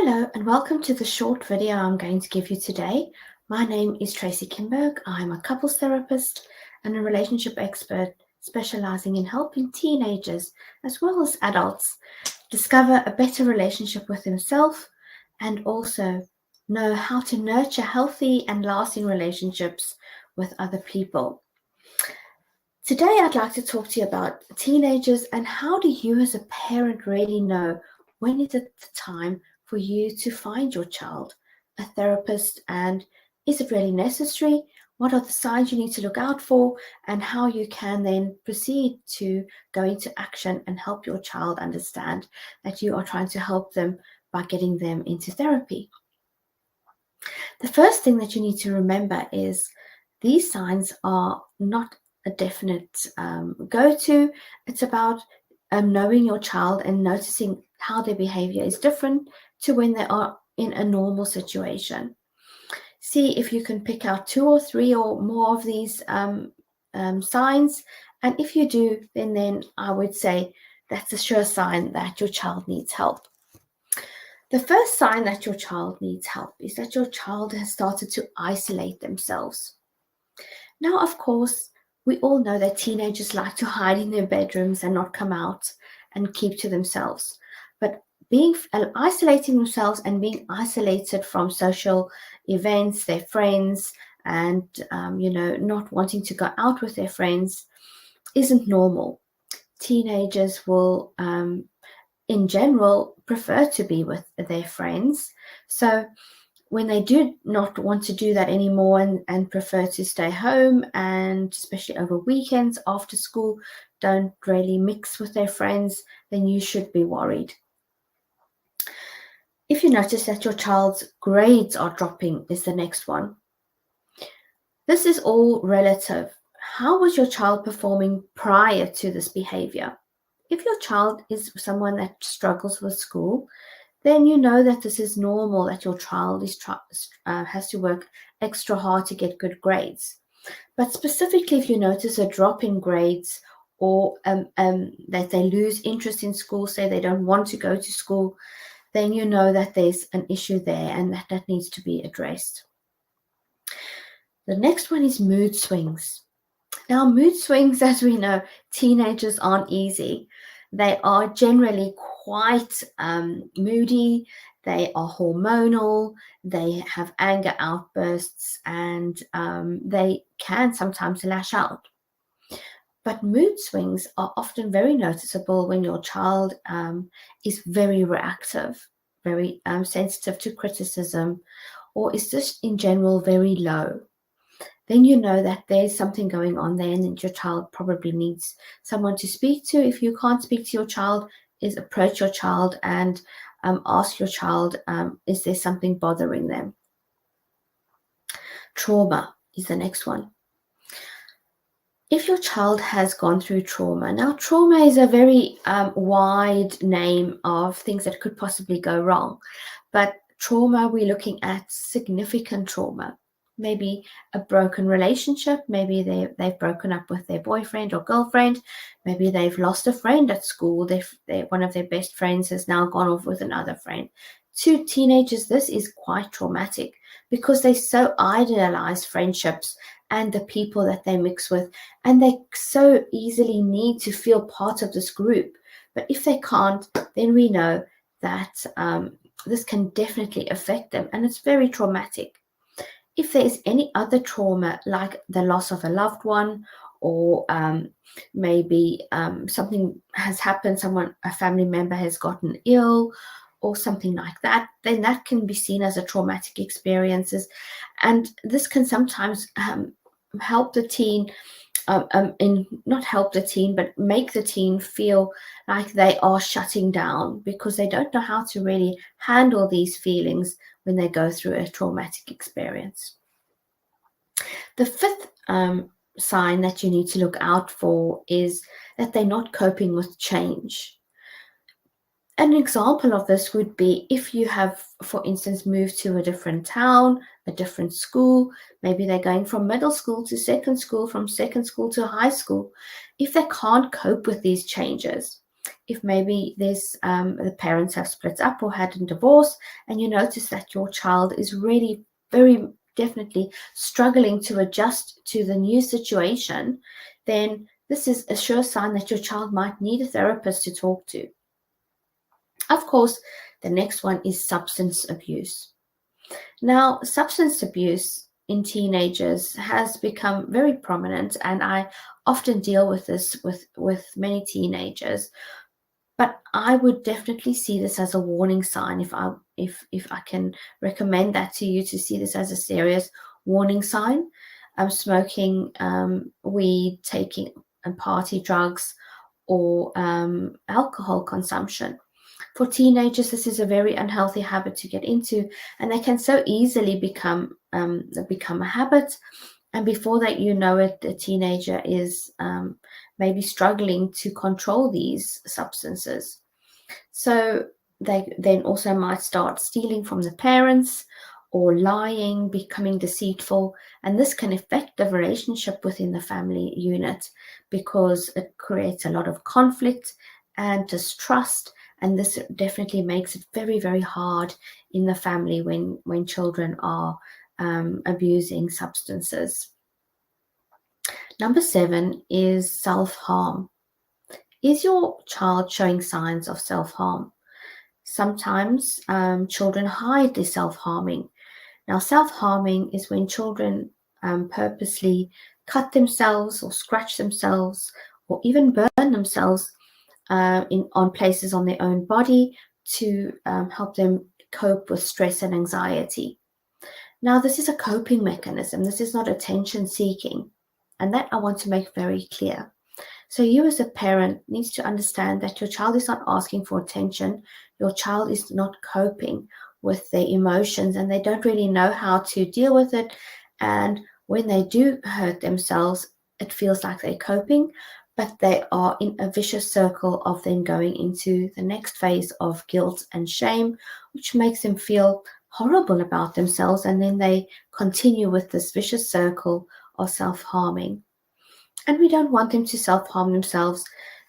Hello and welcome to the short video I'm going to give you today. My name is Tracy Kimberg. I'm a couples therapist and a relationship expert specializing in helping teenagers as well as adults discover a better relationship with themselves and also know how to nurture healthy and lasting relationships with other people. Today I'd like to talk to you about teenagers and how do you as a parent really know when is it the time for you to find your child a therapist, and is it really necessary? What are the signs you need to look out for, and how you can then proceed to go into action and help your child understand that you are trying to help them by getting them into therapy. The first thing that you need to remember is these signs are not a definite go-to. It's about knowing your child and noticing how their behavior is different to when they are in a normal situation. See if you can pick out 2 or 3 or more of these signs, and if you do, then I would say that's a sure sign that your child needs help. The first sign that your child needs help is that your child has started to isolate themselves. Now, of course, we all know that teenagers like to hide in their bedrooms and not come out and keep to themselves. But isolating themselves and being isolated from social events, their friends, and not wanting to go out with their friends isn't normal. Teenagers will, in general, prefer to be with their friends. So when they do not want to do that anymore and prefer to stay home, and especially over weekends after school, don't really mix with their friends, then you should be worried. If you notice that your child's grades are dropping is the next one. This is all relative. How was your child performing prior to this behavior? If your child is someone that struggles with school, then you know that this is normal, that your child has to work extra hard to get good grades. But specifically, if you notice a drop in grades, or that they lose interest in school, say they don't want to go to school, then you know that there's an issue there and that needs to be addressed. The next one is mood swings. Now, mood swings, as we know, teenagers aren't easy. They are generally quite moody, they are hormonal, they have anger outbursts, and they can sometimes lash out. But mood swings are often very noticeable when your child is very reactive, very sensitive to criticism, or is just in general very low. Then you know that there's something going on there and that your child probably needs someone to speak to. If you can't speak to your child, is approach your child and ask your child, is there something bothering them? Trauma is the next one. If your child has gone through trauma, now trauma is a very wide name of things that could possibly go wrong, but trauma, we're looking at significant trauma. Maybe a broken relationship, maybe they've broken up with their boyfriend or girlfriend, maybe they've lost a friend at school, one of their best friends has now gone off with another friend. To teenagers, this is quite traumatic because they so idealize friendships and the people that they mix with, and they so easily need to feel part of this group. But if they can't, then we know that this can definitely affect them, and it's very traumatic. If there is any other trauma, like the loss of a loved one, or maybe something has happened, a family member has gotten ill, or something like that, then that can be seen as a traumatic experiences. And this can sometimes help the teen, not help the teen, but make the teen feel like they are shutting down because they don't know how to really handle these feelings when they go through a traumatic experience. The fifth sign that you need to look out for is that they're not coping with change. An example of this would be if you have, for instance, moved to a different town, a different school, maybe they're going from middle school to second school, from second school to high school. If they can't cope with these changes, if maybe there's the parents have split up or had a divorce, and you notice that your child is really very definitely struggling to adjust to the new situation, then this is a sure sign that your child might need a therapist to talk to. Of course, the next one is substance abuse. Now, substance abuse in teenagers has become very prominent, and I often deal with this with many teenagers. But I would definitely see this as a warning sign. If I can recommend that to you, to see this as a serious warning sign. Smoking, weed, taking and party drugs, or alcohol consumption. For teenagers, this is a very unhealthy habit to get into, and they can so easily become a habit. And before that, you know it, the teenager is maybe struggling to control these substances. So they then also might start stealing from the parents or lying, becoming deceitful, and this can affect the relationship within the family unit because it creates a lot of conflict and distrust, and this definitely makes it very, very hard in the family when children are abusing substances. Number 7 is self-harm. Is your child showing signs of self-harm? Sometimes children hide their self-harming. Now, self-harming is when children purposely cut themselves or scratch themselves or even burn themselves on places on their own body to help them cope with stress and anxiety. Now, this is a coping mechanism. This is not attention seeking. And that I want to make very clear. So you as a parent needs to understand that your child is not asking for attention. Your child is not coping with their emotions, and they don't really know how to deal with it. And when they do hurt themselves, it feels like they're coping, but they are in a vicious circle of then going into the next phase of guilt and shame, which makes them feel horrible about themselves. And then they continue with this vicious circle of self-harming. And we don't want them to self-harm themselves.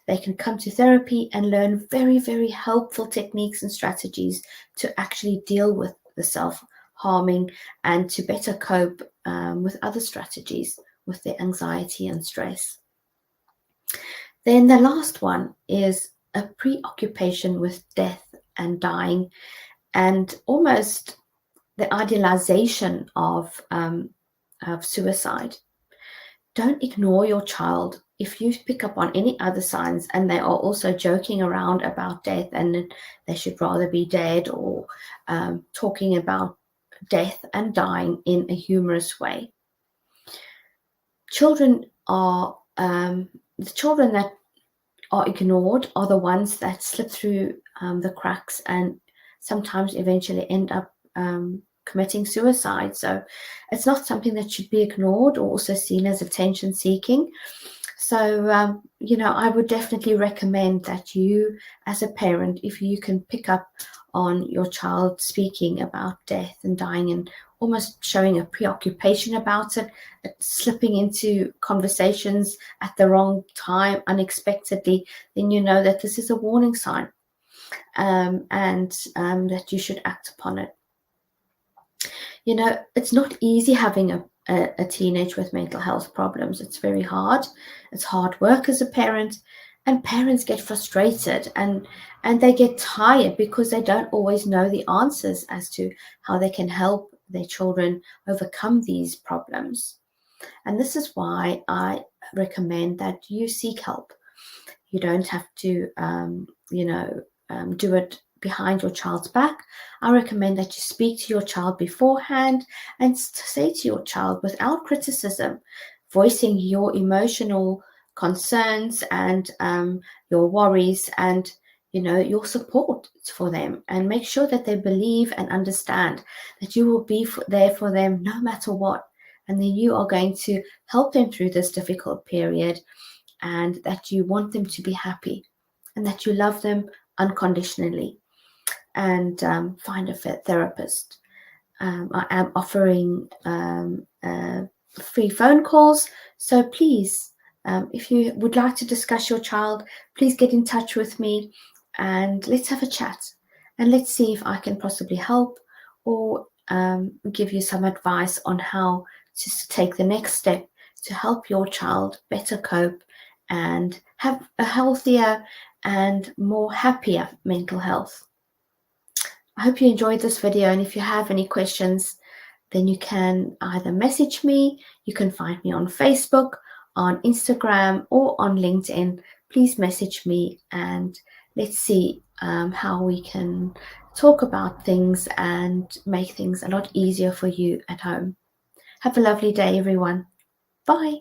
They can come to therapy and learn very, very helpful techniques and strategies to actually deal with the self-harming and to better cope with other strategies with their anxiety and stress. Then the last one is a preoccupation with death and dying, and almost the idealization of suicide. Don't ignore your child. If you pick up on any other signs and they are also joking around about death and they should rather be dead, or talking about death and dying in a humorous way. The children that are ignored are the ones that slip through the cracks and sometimes eventually end up committing suicide. So it's not something that should be ignored or also seen as attention seeking. So, I would definitely recommend that you as a parent, if you can pick up on your child speaking about death and dying and almost showing a preoccupation about it, slipping into conversations at the wrong time unexpectedly, then you know that this is a warning sign, and that you should act upon it. It's not easy having a teenage with mental health problems. It's very hard. It's hard work as a parent, and parents get frustrated and they get tired because they don't always know the answers as to how they can help their children overcome these problems. And this is why I recommend that you seek help. You don't have to, do it behind your child's back. I recommend that you speak to your child beforehand and say to your child without criticism, voicing your emotional concerns and your worries and your support for them, and make sure that they believe and understand that you will be there for them no matter what, and then you are going to help them through this difficult period, and that you want them to be happy and that you love them unconditionally. And find a fit therapist. I am offering free phone calls, so please If you would like to discuss your child, please get in touch with me and let's have a chat. And let's see if I can possibly help or give you some advice on how to take the next step to help your child better cope and have a healthier and more happier mental health. I hope you enjoyed this video, and if you have any questions, then you can either message me, you can find me on Facebook, on Instagram, or on LinkedIn. Please message me and let's see how we can talk about things and make things a lot easier for you at home. Have a lovely day, everyone. Bye.